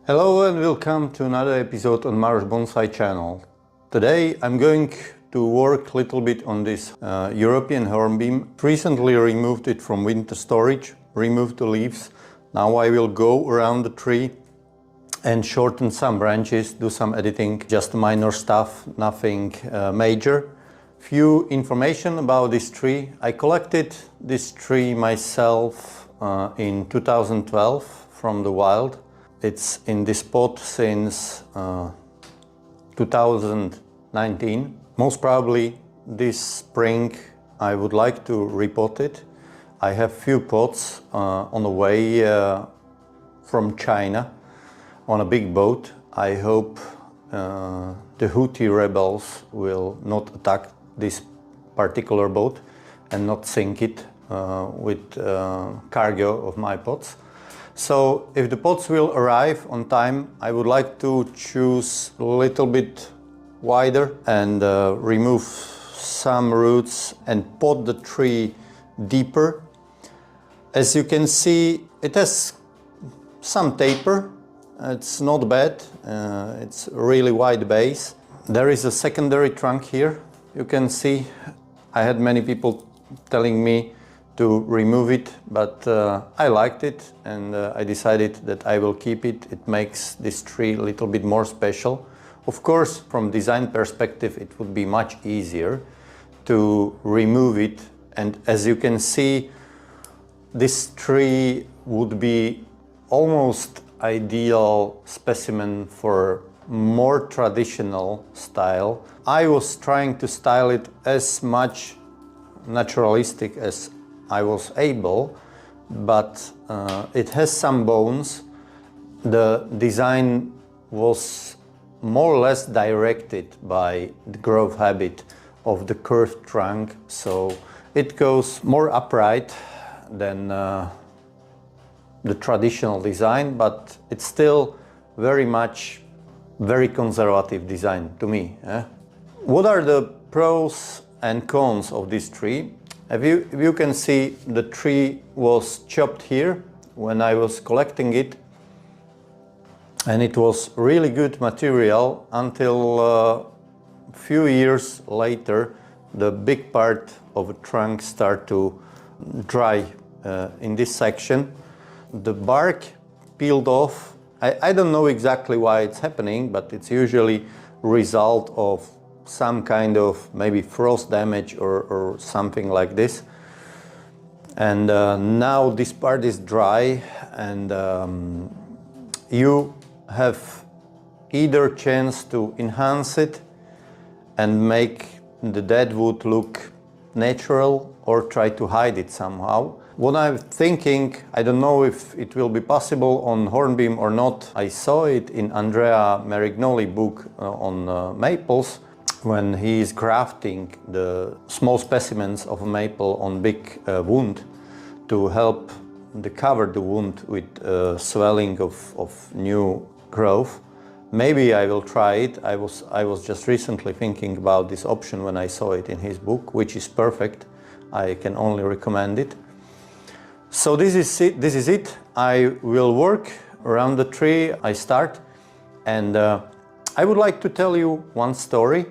Hello and welcome to another episode on Maro's Bonsai channel. Today I'm going to work a little bit on this European Hornbeam. Recently removed it from winter storage, removed the leaves. Now I will go around the tree and shorten some branches, do some editing, just minor stuff, nothing major. Few information about this tree. I collected this tree myself in 2012 from the wild. It's in this pot since 2019. Most probably this spring I would like to repot it. I have few pots on the way from China on a big boat. I hope the Houthi rebels will not attack this particular boat and not sink it with cargo of my pots. So if the pots will arrive on time, I would like to choose a little bit wider and remove some roots and pot the tree deeper. As you can see, it has some taper. It's not bad. It's a really wide base. There is a secondary trunk here. You can see I had many people telling me to remove it, but I liked it and I decided that I will keep it. It makes this tree a little bit more special. Of course, from design perspective, it would be much easier to remove it. And as you can see, this tree would be almost ideal specimen for more traditional style. I was trying to style it as much naturalistic as I was able, but it has some bones. The design was more or less directed by the growth habit of the curved trunk, so it goes more upright than the traditional design, but it's still very conservative design to me. What are the pros and cons of this tree? If you can see, the tree was chopped here when I was collecting it, and it was really good material until a few years later the big part of the trunk started to dry in this section. The bark peeled off. I don't know exactly why it's happening, but it's usually a result of some kind of maybe frost damage or something like this. And now this part is dry, and you have either chance to enhance it and make the dead wood look natural or try to hide it somehow. What I'm thinking, I don't know if it will be possible on Hornbeam or not. I saw it in Andrea Merignoli's book on maples, when he is grafting the small specimens of a maple on big wound to help cover the wound with swelling of new growth. Maybe I will try it. I was just recently thinking about this option when I saw it in his book, which is perfect. I can only recommend it. So this is it. I will work around the tree. I start, and I would like to tell you one story.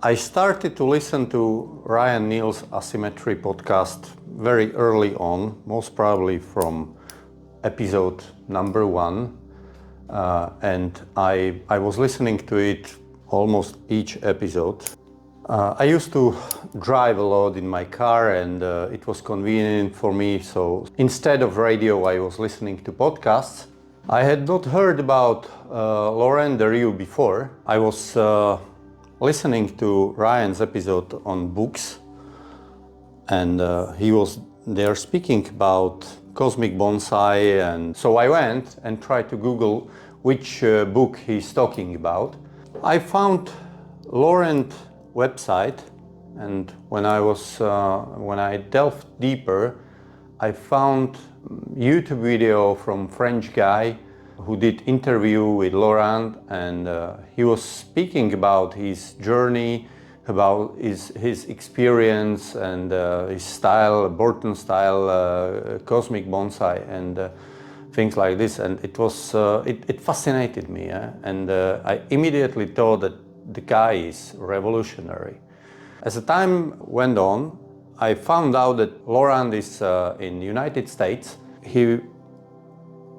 I started to listen to Ryan Neal's Asymmetry podcast very early on, most probably from episode number 1, and I was listening to it almost each episode. I used to drive a lot in my car, and it was convenient for me, so instead of radio I was listening to podcasts. I had not heard about Laurent before. I was listening to Ryan's episode on books, and he was there speaking about cosmic bonsai, and so I went and tried to Google which book he's talking about. I found Laurent website, and when I delved deeper, I found YouTube video from French guy who did interview with Laurent, and he was speaking about his journey about his experience and his style, Burton style, cosmic bonsai and things like this. And it was, it fascinated me. And I immediately thought that the guy is revolutionary. As the time went on, I found out that Laurent is in the United States. He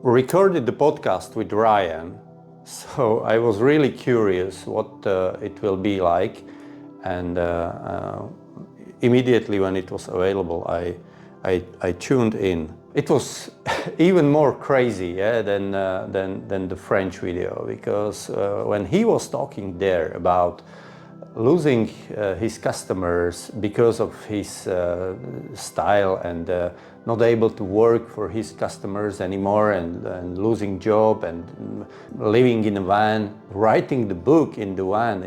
recorded the podcast with Ryan, so I was really curious what it will be like, and immediately when it was available I tuned in. It was even more crazy than the French video, because when he was talking there about losing his customers because of his style and not able to work for his customers anymore, and losing job and living in a van, writing the book in the van,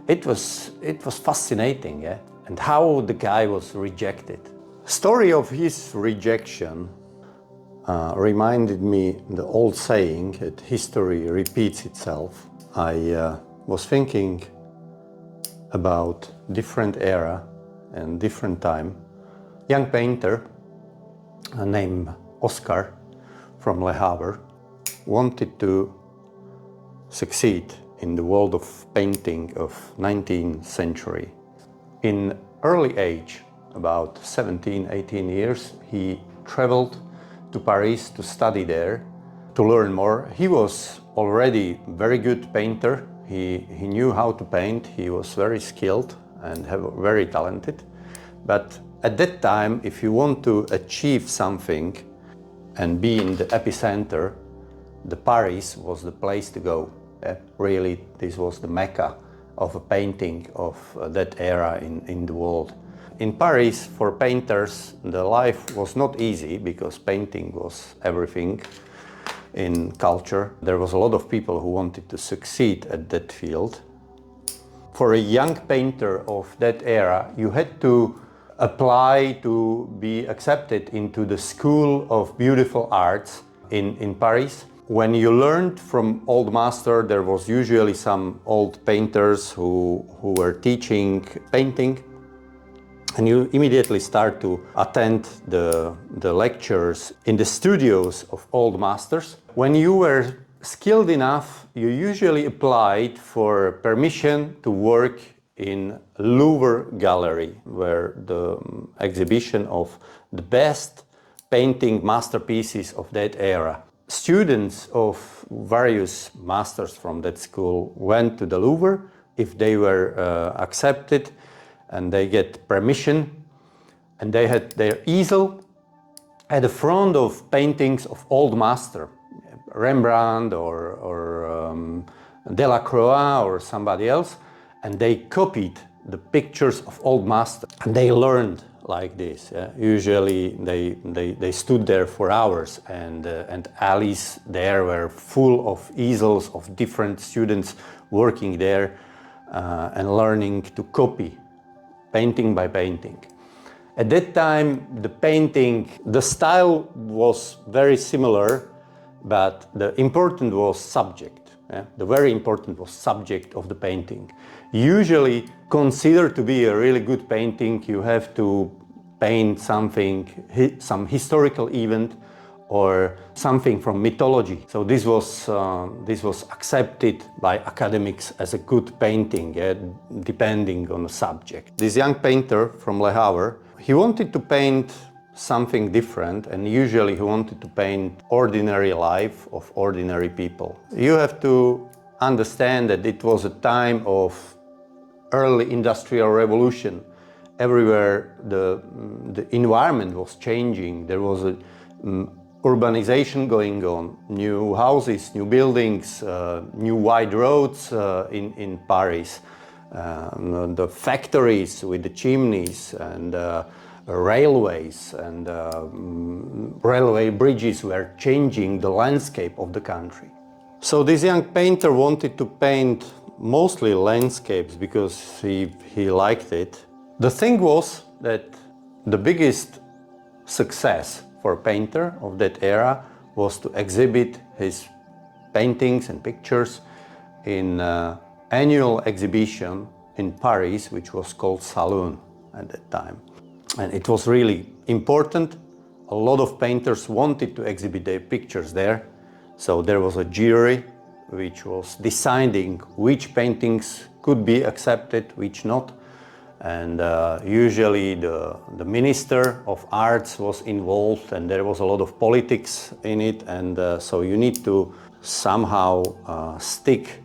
it was fascinating, and how the guy was rejected. Story of his rejection reminded me the old saying that history repeats itself. I was thinking about different era and different time. Young painter named Oscar from Le Havre wanted to succeed in the world of painting of 19th century. In early age, about 17, 18 years, he traveled to Paris to study there, to learn more. He was already a very good painter. He knew how to paint. He was very skilled and very talented. But at that time, if you want to achieve something and be in the epicenter, the Paris was the place to go. Really, this was the mecca of a painting of that era in the world. In Paris, for painters, the life was not easy because painting was everything in culture. There was a lot of people who wanted to succeed at that field. For a young painter of that era, you had to apply to be accepted into the School of Beautiful Arts in Paris. When you learned from old master, there was usually some old painters who were teaching painting, and you immediately start to attend the lectures in the studios of old masters. When you were skilled enough, you usually applied for permission to work in Louvre Gallery, where the exhibition of the best painting masterpieces of that era. Students of various masters from that school went to the Louvre if they were accepted, and they get permission, and they had their easel at the front of paintings of old master, Rembrandt or Delacroix or somebody else, and they copied the pictures of old master. And they learned like this. Usually they stood there for hours, and alleys there were full of easels of different students working there and learning to copy, painting by painting. At that time, the painting, the style was very similar, but the important was subject. The very important was subject of the painting. Usually considered to be a really good painting, you have to paint something, some historical event or something from mythology. So this was accepted by academics as a good painting, depending on the subject. This young painter from Le Havre, he wanted to paint something different, and usually he wanted to paint ordinary life of ordinary people. You have to understand that it was a time of early industrial revolution. Everywhere the environment was changing. There was a urbanization going on, new houses, new buildings, new wide roads in Paris, the factories with the chimneys and railways and railway bridges were changing the landscape of the country. So this young painter wanted to paint mostly landscapes because he liked it. The thing was that the biggest success for a painter of that era was to exhibit his paintings and pictures in an annual exhibition in Paris, which was called Salon at that time. And it was really important. A lot of painters wanted to exhibit their pictures there. So there was a jury which was deciding which paintings could be accepted, which not. And usually the Minister of Arts was involved, and there was a lot of politics in it. And so you need to somehow stick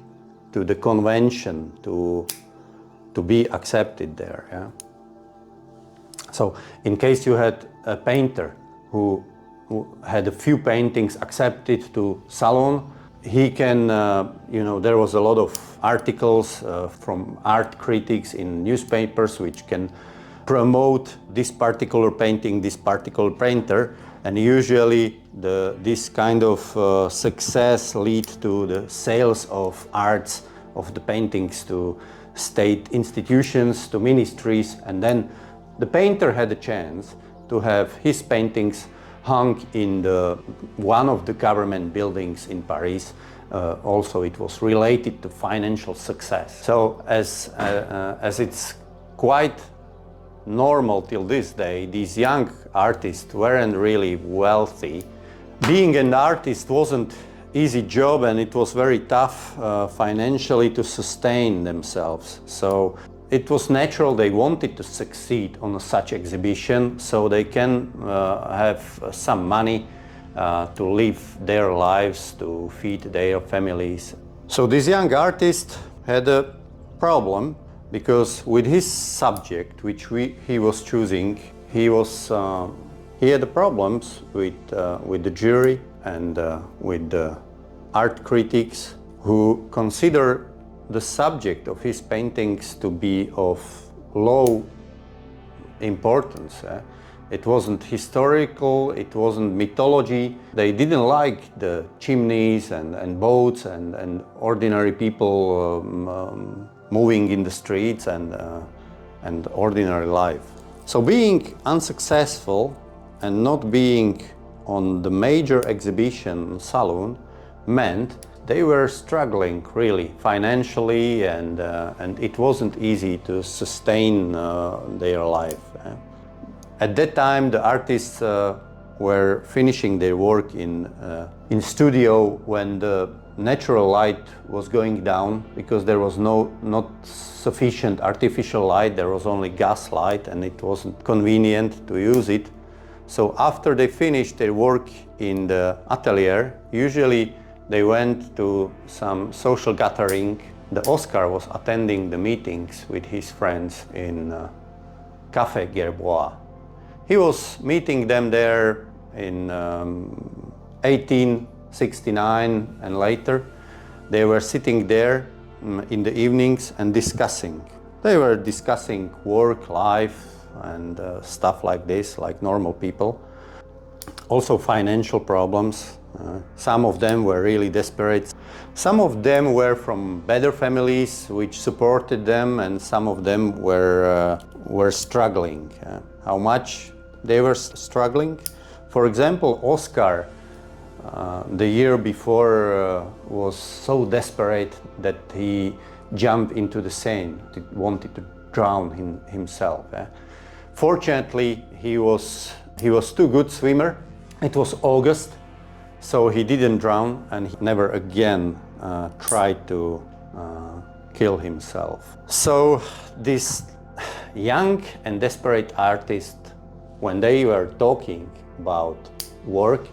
to the convention to be accepted there. Yeah? So in case you had a painter who had a few paintings accepted to Salon, he can, there was a lot of articles from art critics in newspapers which can promote this particular painting, this particular painter, and usually this kind of success leads to the sales of arts of the paintings to state institutions, to ministries, and then the painter had a chance to have his paintings hung in one of the government buildings in Paris. Also, it was related to financial success. So, as it's quite normal till this day, these young artists weren't really wealthy. Being an artist wasn't easy job, and it was very tough financially to sustain themselves. So it was natural they wanted to succeed on such exhibition so they can have some money to live their lives, to feed their families. So this young artist had a problem because with his subject, which he was choosing, he had problems with the jury and with the art critics who consider the subject of his paintings to be of low importance. It wasn't historical, it wasn't mythology. They didn't like the chimneys and boats and ordinary people moving in the streets and ordinary life. So being unsuccessful and not being on the major exhibition Salon meant they were struggling really financially, and it wasn't easy to sustain their life. At that time, the artists were finishing their work in studio when the natural light was going down, because there was not sufficient artificial light. There was only gas light, and it wasn't convenient to use it. So after they finished their work in the atelier, usually they went to some social gathering. The Oscar was attending the meetings with his friends in Café Gerbois. He was meeting them there in 1869 and later. They were sitting there in the evenings and discussing. They were discussing work, life, and stuff like this, like normal people. Also financial problems. Some of them were really desperate. Some of them were from better families which supported them, and some of them were struggling. How much they were struggling? For example, Oscar, the year before, was so desperate that he jumped into the Seine, wanted to drown himself. Fortunately, he was too good swimmer. It was August, so he didn't drown, and he never again tried to kill himself. So this young and desperate artist, when they were talking about work,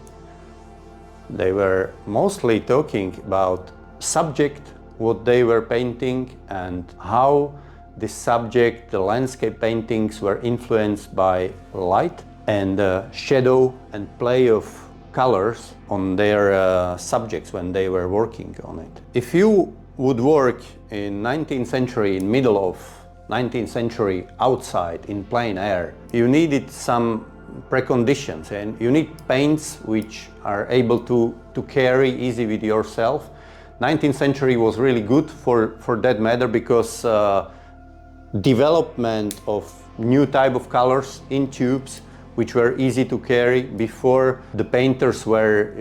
they were mostly talking about subject, what they were painting, and how this subject, the landscape paintings, were influenced by light and shadow and play of colors on their subjects when they were working on it. If you would work in 19th century, in middle of 19th century outside in plein air, you needed some preconditions, and you need paints which are able to carry easy with yourself. 19th century was really good for that matter, because development of new type of colors in tubes which were easy to carry. Before, the painters were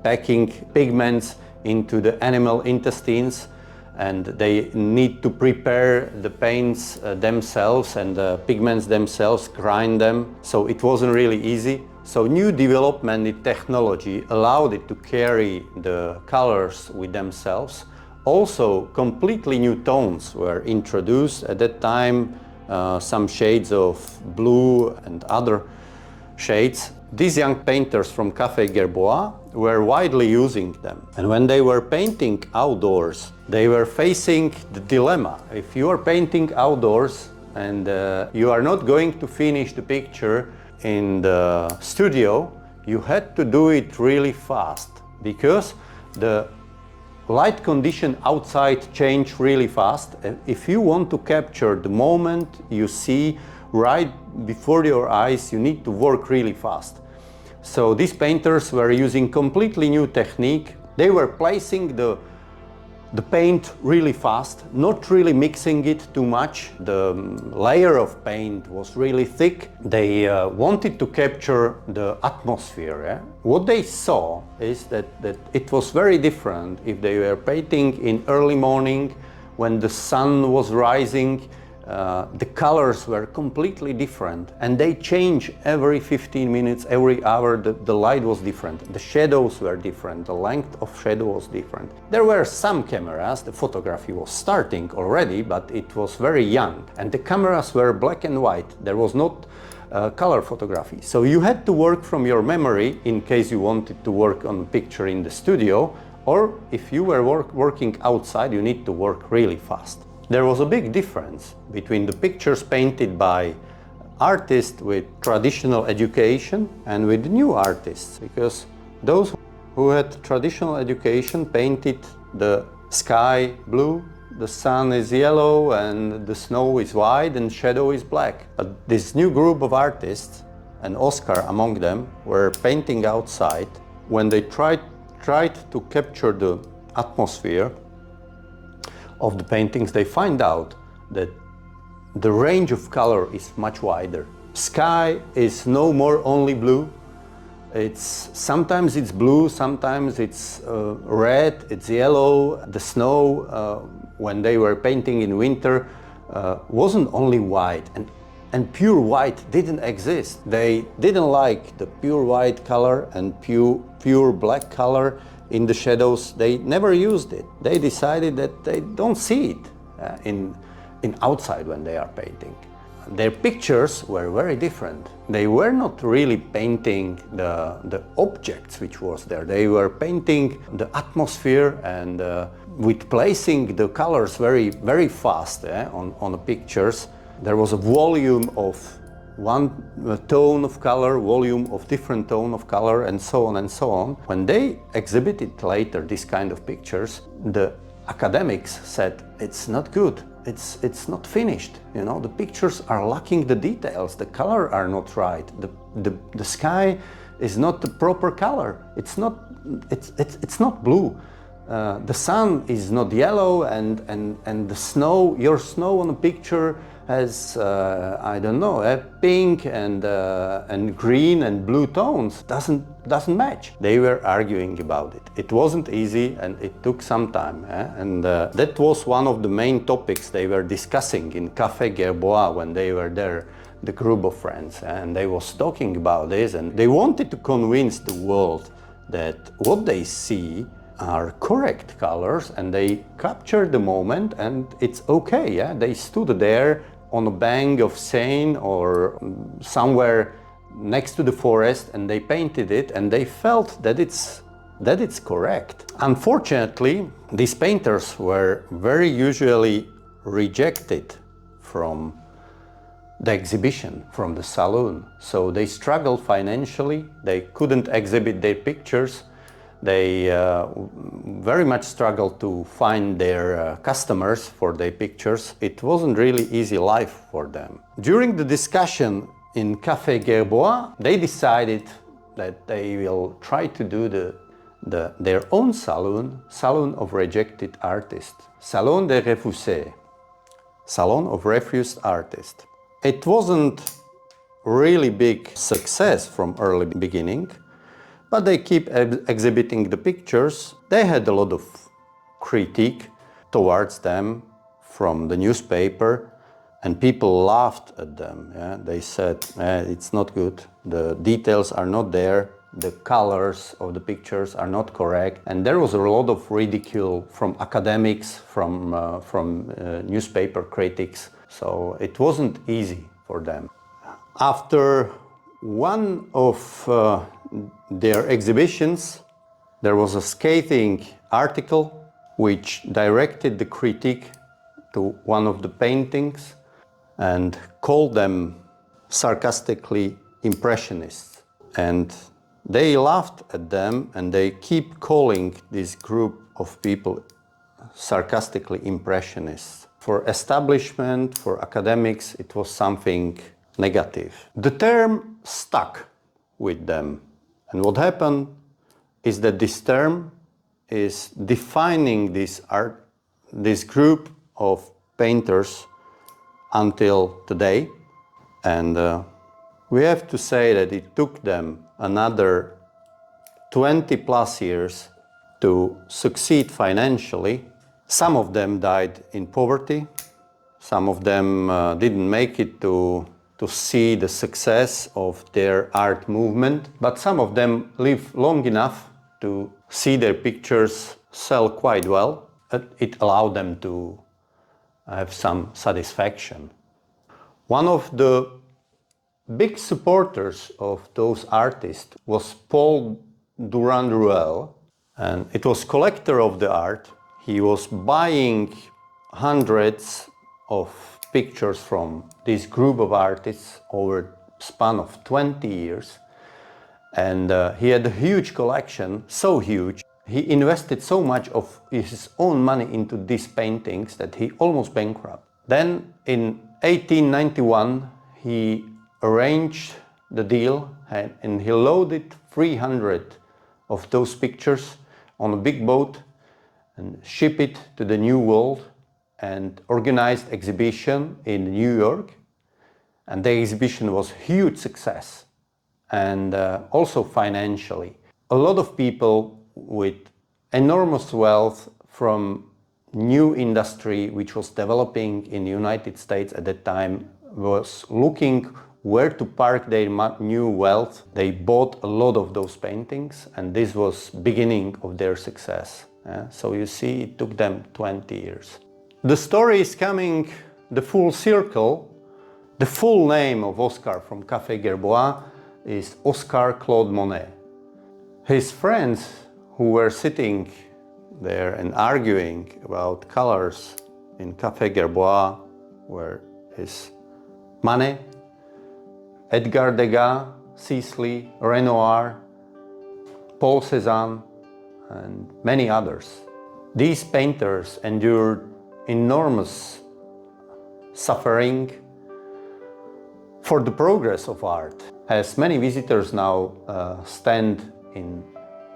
packing pigments into the animal intestines, and they need to prepare the paints themselves and the pigments themselves, grind them. So it wasn't really easy. So new development in technology allowed it to carry the colors with themselves. Also, completely new tones were introduced at that time, some shades of blue and other shades. These young painters from Café Gerbois were widely using them. And when they were painting outdoors, they were facing the dilemma. If you are painting outdoors and you are not going to finish the picture in the studio, you had to do it really fast because the light condition outside change really fast. If you want to capture the moment you see right before your eyes, you need to work really fast. So these painters were using completely new technique. They were placing the paint really fast, not really mixing it too much. The layer of paint was really thick. They wanted to capture the atmosphere. Eh? What they saw is that it was very different if they were painting in early morning when the sun was rising. The colors were completely different, and they change every 15 minutes, every hour. The light was different, the shadows were different, the length of shadow was different. There were some cameras, the photography was starting already, but it was very young, and the cameras were black and white. There was not color photography. So you had to work from your memory in case you wanted to work on a picture in the studio, or if you were working outside, you need to work really fast. There was a big difference between the pictures painted by artists with traditional education and with new artists, because those who had traditional education painted the sky blue, the sun is yellow, and the snow is white and shadow is black. But this new group of artists, and Oscar among them, were painting outside. When they tried to capture the atmosphere of the paintings, they find out that the range of color is much wider. Sky is no more only blue. Sometimes it's blue, sometimes it's red, it's yellow. The snow, when they were painting in winter, wasn't only white, and pure white didn't exist. They didn't like the pure white color and pure black color in the shadows. They never used it. They decided that they don't see it in outside when they are painting. Their pictures were very different. They were not really painting the objects which was there. They were painting the atmosphere and with placing the colors very, very fast on the pictures. There was a volume of one tone of color, volume of different tone of color, and so on and so on. When they exhibited later this kind of pictures, the academics said it's not good, it's not finished. You know, the pictures are lacking the details, the color are not right, the sky is not the proper color, it's not blue. The sun is not yellow, and the snow, your snow on the picture has I don't know, pink and green and blue tones. Doesn't match. They were arguing about it. It wasn't easy, and it took some time. And that was one of the main topics they were discussing in Café Gerbois when they were there, the group of friends, and they was talking about this, and they wanted to convince the world that what they see are correct colors, and they captured the moment, and it's okay. Yeah, they stood there on a bank of Seine or somewhere next to the forest, and they painted it, and they felt that it's correct. Unfortunately, these painters were very usually rejected from the exhibition, from the saloon. So they struggled financially, they couldn't exhibit their pictures. They very much struggled to find their customers for their pictures. It wasn't really easy life for them. During the discussion in Café Gerbois, they decided that they will try to do their own Salon of Rejected Artists, Salon des Refusés, Salon of Refused Artists. It wasn't really big success from early beginning, but they keep exhibiting the pictures. They had a lot of critique. towards them from the newspaper, and people laughed at them. Yeah? They said, it's not good, the details are not there, the colors of the pictures are not correct, and there was a lot of ridicule from academics, from newspaper critics, so it wasn't easy for them. After one of their exhibitions, there was a scathing article which directed the critique to one of the paintings and called them sarcastically Impressionists. And they laughed at them, and they keep calling this group of people sarcastically Impressionists. For establishment, for academics, it was something negative. The term stuck with them. And what happened is that this term is defining this group of painters until today. And we have to say that it took them another 20 plus years to succeed financially. Some of them died in poverty. Some of them didn't make it to see the success of their art movement. But some of them lived long enough to see their pictures sell quite well. It allowed them to have some satisfaction. One of the big supporters of those artists was Paul Durand-Ruel, and it was collector of the art. He was buying hundreds of pictures from this group of artists over a span of 20 years. And he had a huge collection, so huge. He invested so much of his own money into these paintings that he almost bankrupt. Then in 1891, he arranged the deal and he loaded 300 of those pictures on a big boat and shipped it to the New World and organized exhibition in New York. And the exhibition was a huge success, and also financially. A lot of people with enormous wealth from new industry which was developing in the United States at that time was looking where to park their new wealth. They bought a lot of those paintings, and this was beginning of their success. So you see, it took them 20 years. The story is coming the full circle. The full name of Oscar from Café Gerbois is Oscar-Claude Monet. His friends who were sitting there and arguing about colors in Café Gerbois were his Manet, Edgar Degas, Sisley, Renoir, Paul Cézanne, and many others. These painters endured enormous suffering for the progress of art. As many visitors now stand in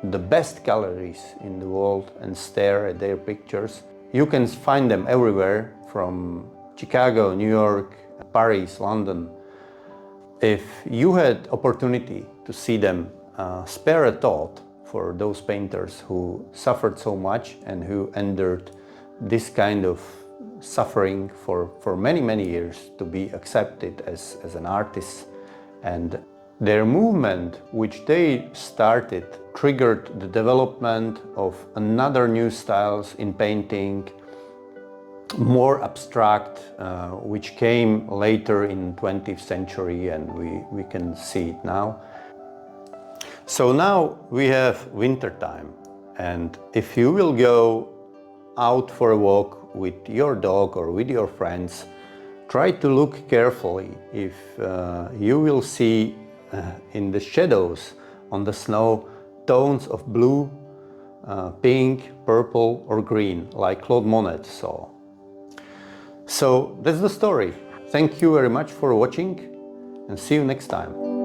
the best galleries in the world and stare at their pictures, you can find them everywhere, from Chicago, New York, Paris, London. If you had opportunity to see them, spare a thought for those painters who suffered so much and who endured this kind of suffering for many, many years to be accepted as an artist. And their movement, which they started, triggered the development of another new styles in painting, more abstract, which came later in 20th century, and we can see it now. So now we have winter time, and if you will go out for a walk with your dog or with your friends, try to look carefully if you will see in the shadows on the snow tones of blue, pink, purple or green, like Claude Monet saw. So that's the story. Thank you very much for watching, and see you next time.